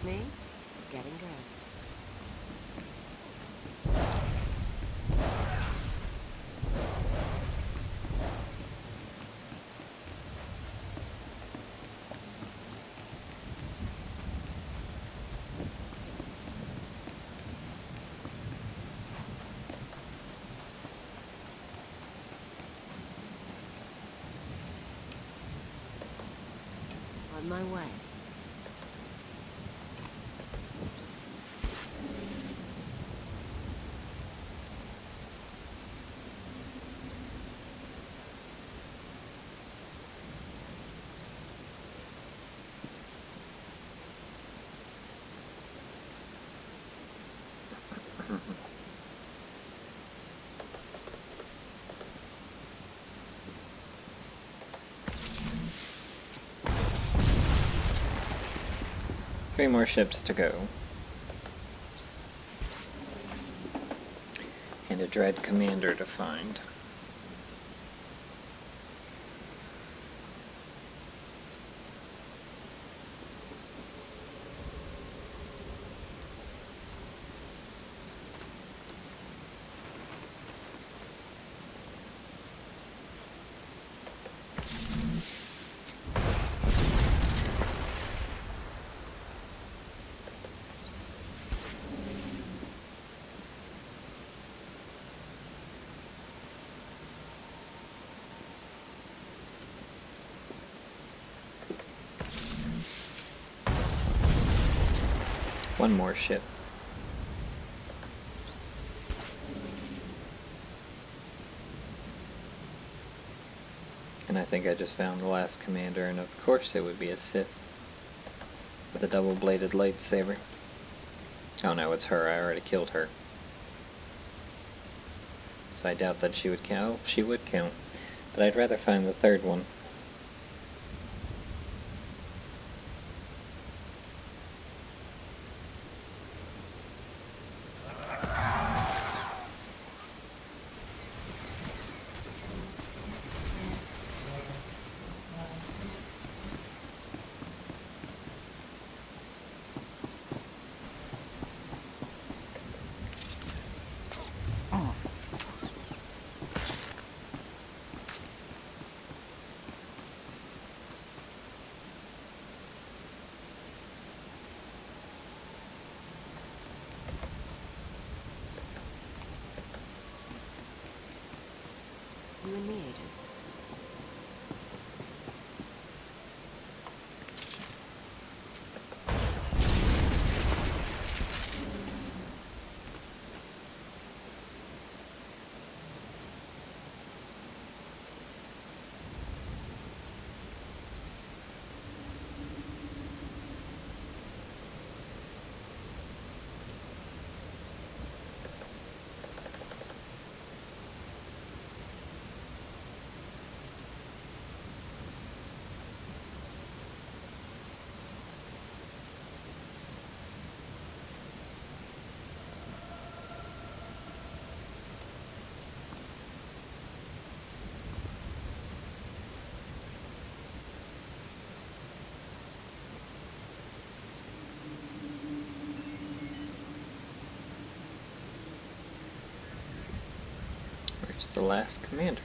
Me? Getting good. On my way. 3 more ships to go. And a Dread Commander to find. One more ship. And I think I just found the last commander, and of course it would be a Sith with a double-bladed lightsaber. Oh no, it's her. I already killed her. So I doubt that she would count. Oh, she would count. But I'd rather find the third one. You and me, Agent. Where's the last commander?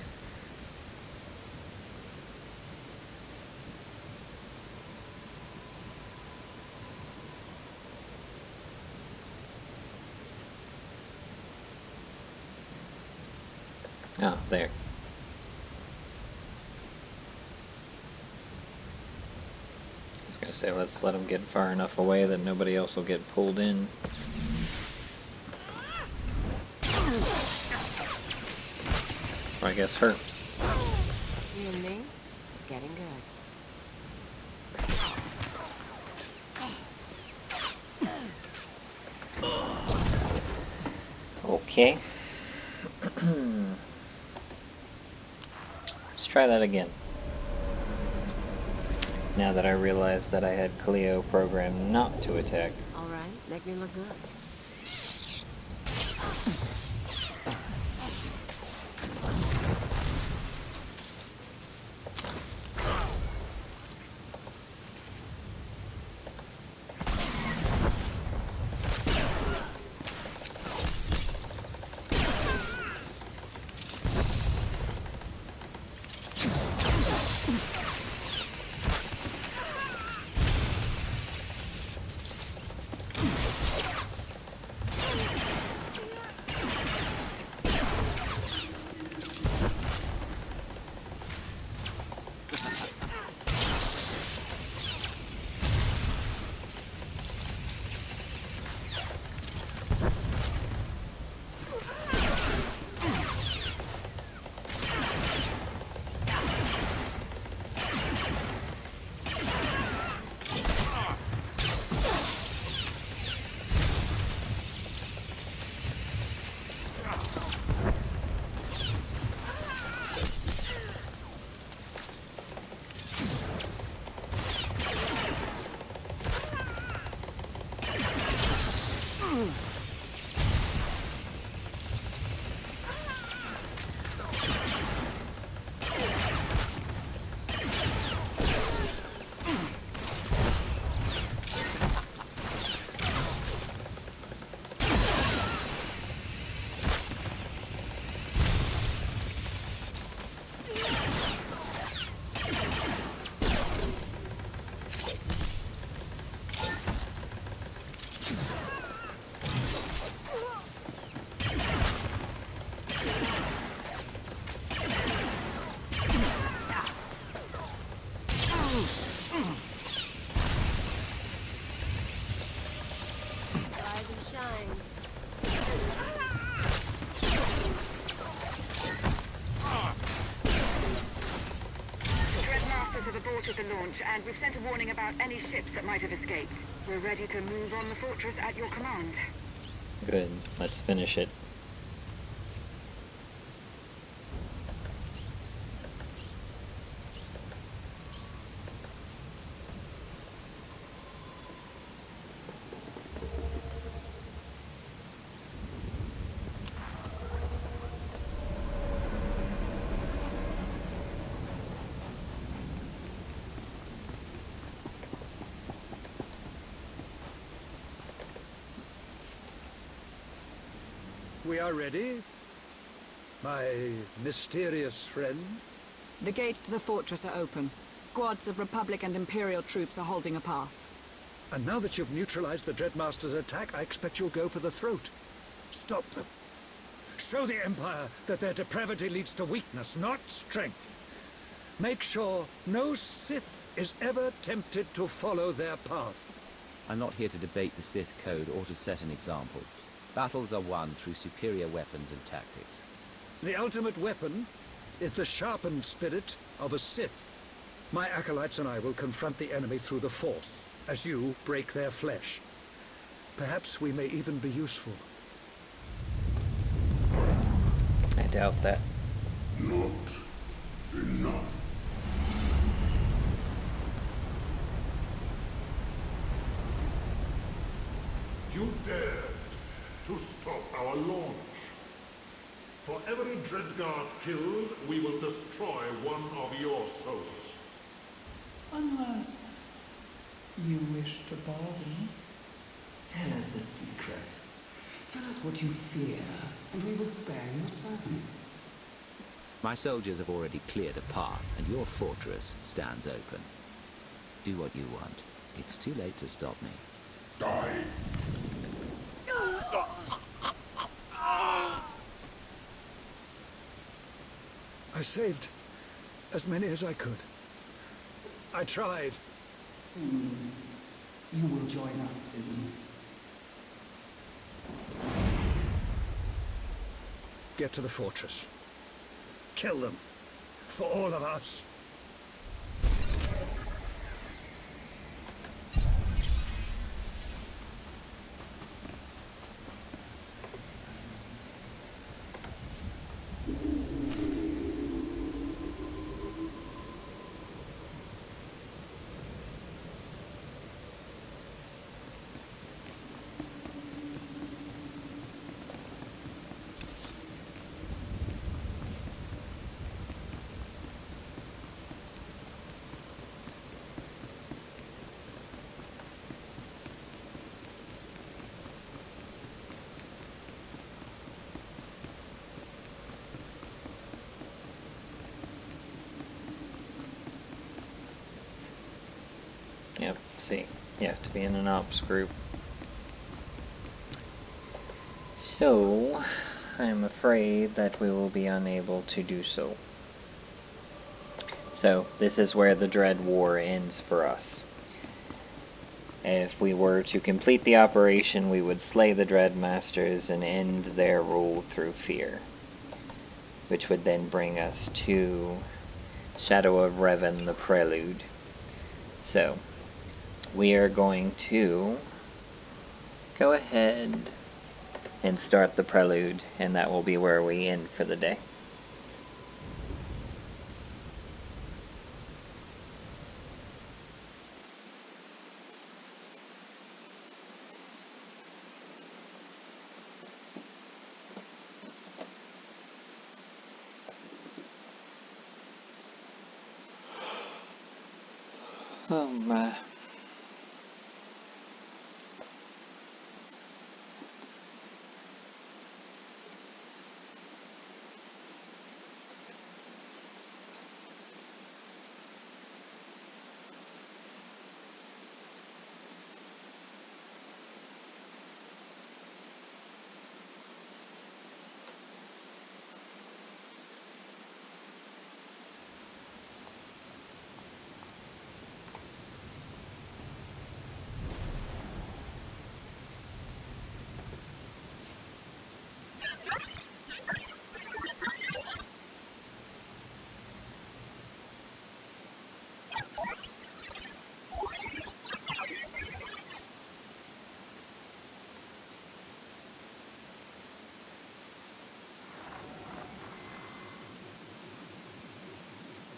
Ah, there. I was gonna say, let's let him get far enough away that nobody else will get pulled in. Or I guess her. You and me? Getting good. Okay. Let's try that again. Now that I realized that I had Cleo programmed not to attack. Alright, make me look good. Rise and shine. Dreadmasters have aborted the launch, and we've sent a warning about any ships that might have escaped. We're ready to move on the fortress at your command. Good. Let's finish it. We are ready, my mysterious friend. The gates to the fortress are open. Squads of Republic and Imperial troops are holding a path. And now that you've neutralized the Dreadmaster's attack, I expect you'll go for the throat. Stop them. Show the Empire that their depravity leads to weakness, not strength. Make sure no Sith is ever tempted to follow their path. I'm not here to debate the Sith code or to set an example. Battles are won through superior weapons and tactics. The ultimate weapon is the sharpened spirit of a Sith. My acolytes and I will confront the enemy through the Force, as you break their flesh. Perhaps we may even be useful. I doubt that. Not enough. You dared to stop our launch. For every Dreadguard killed, we will destroy one of your soldiers. Unless you wish to bargain. Tell us a secret. Tell us what you fear, and we will spare your servant. My soldiers have already cleared a path, and your fortress stands open. Do what you want. It's too late to stop me. Die. I saved as many as I could. I tried. Soon. You will join us soon. Get to the fortress. Kill them. For all of us. Yep, see, you have to be in an ops group. So, I'm afraid that we will be unable to do so. So, this is where the Dread War ends for us. If we were to complete the operation, we would slay the Dread Masters and end their rule through fear. Which would then bring us to Shadow of Revan, the Prelude. So, we are going to go ahead and start the Prelude, and that will be where we end for the day. Oh my.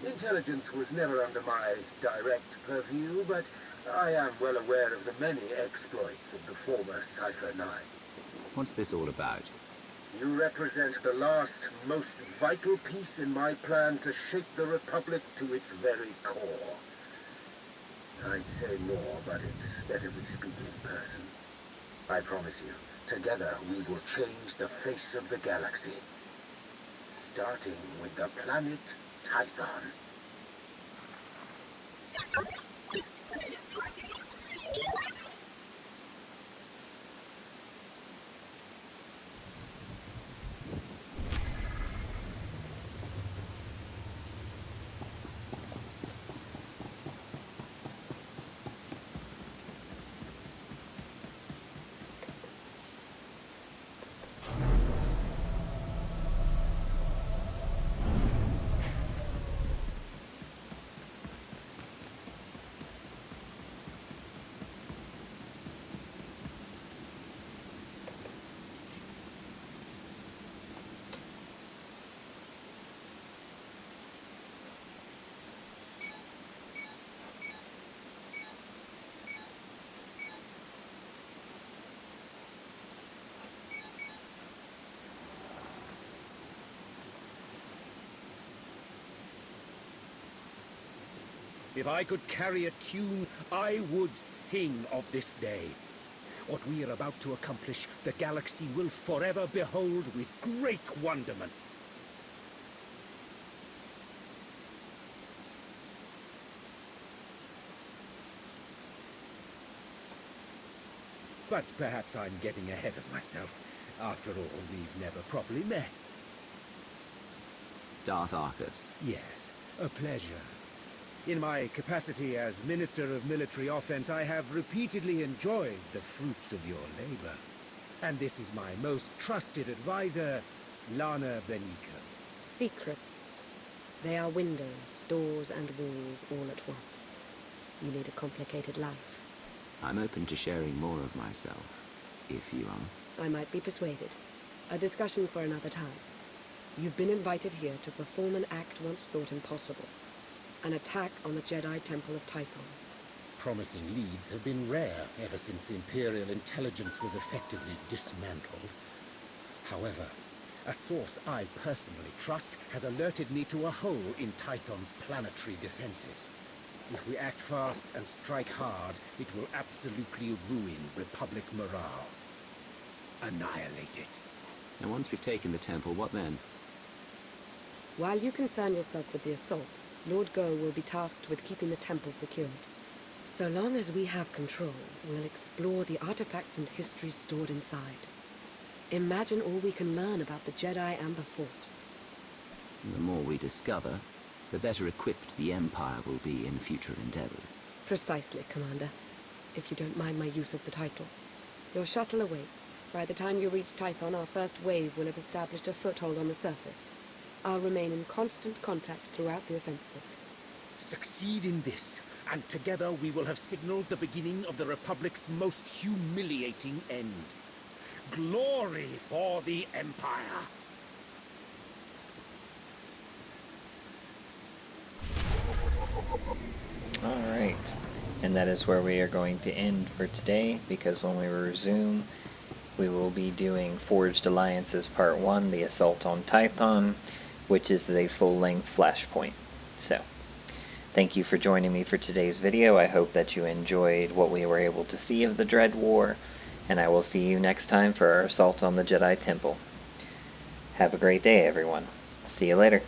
Intelligence was never under my direct purview, but I am well aware of the many exploits of the former Cypher 9. What's this all about? You represent the last, most vital piece in my plan to shake the Republic to its very core. I'd say more, but it's better we speak in person. I promise you, together we will change the face of the galaxy. Starting with the planet Tython. If I could carry a tune, I would sing of this day. What we are about to accomplish, the galaxy will forever behold with great wonderment. But perhaps I'm getting ahead of myself. After all, we've never properly met. Darth Arcus. Yes, a pleasure. In my capacity as Minister of Military Offense, I have repeatedly enjoyed the fruits of your labor. And this is my most trusted advisor, Lana Benico. Secrets. They are windows, doors, and walls all at once. You lead a complicated life. I'm open to sharing more of myself, if you are. I might be persuaded. A discussion for another time. You've been invited here to perform an act once thought impossible. An attack on the Jedi Temple of Tython. Promising leads have been rare ever since Imperial intelligence was effectively dismantled. However, a source I personally trust has alerted me to a hole in Tython's planetary defenses. If we act fast and strike hard, it will absolutely ruin Republic morale. Annihilate it. And once we've taken the temple, what then? While you concern yourself with the assault, Lord Go will be tasked with keeping the temple secured. So long as we have control, we'll explore the artifacts and histories stored inside. Imagine all we can learn about the Jedi and the Force. The more we discover, the better equipped the Empire will be in future endeavors. Precisely, Commander. If you don't mind my use of the title. Your shuttle awaits. By the time you reach Tython, our first wave will have established a foothold on the surface. I'll remain in constant contact throughout the offensive. Succeed in this, and together we will have signaled the beginning of the Republic's most humiliating end. Glory for the Empire! Alright, and that is where we are going to end for today, because when we resume, we will be doing Forged Alliances Part 1, the Assault on Tython, which is a full-length flashpoint. So, thank you for joining me for today's video. I hope that you enjoyed what we were able to see of the Dread War, and I will see you next time for our Assault on the Jedi Temple. Have a great day, everyone. See you later.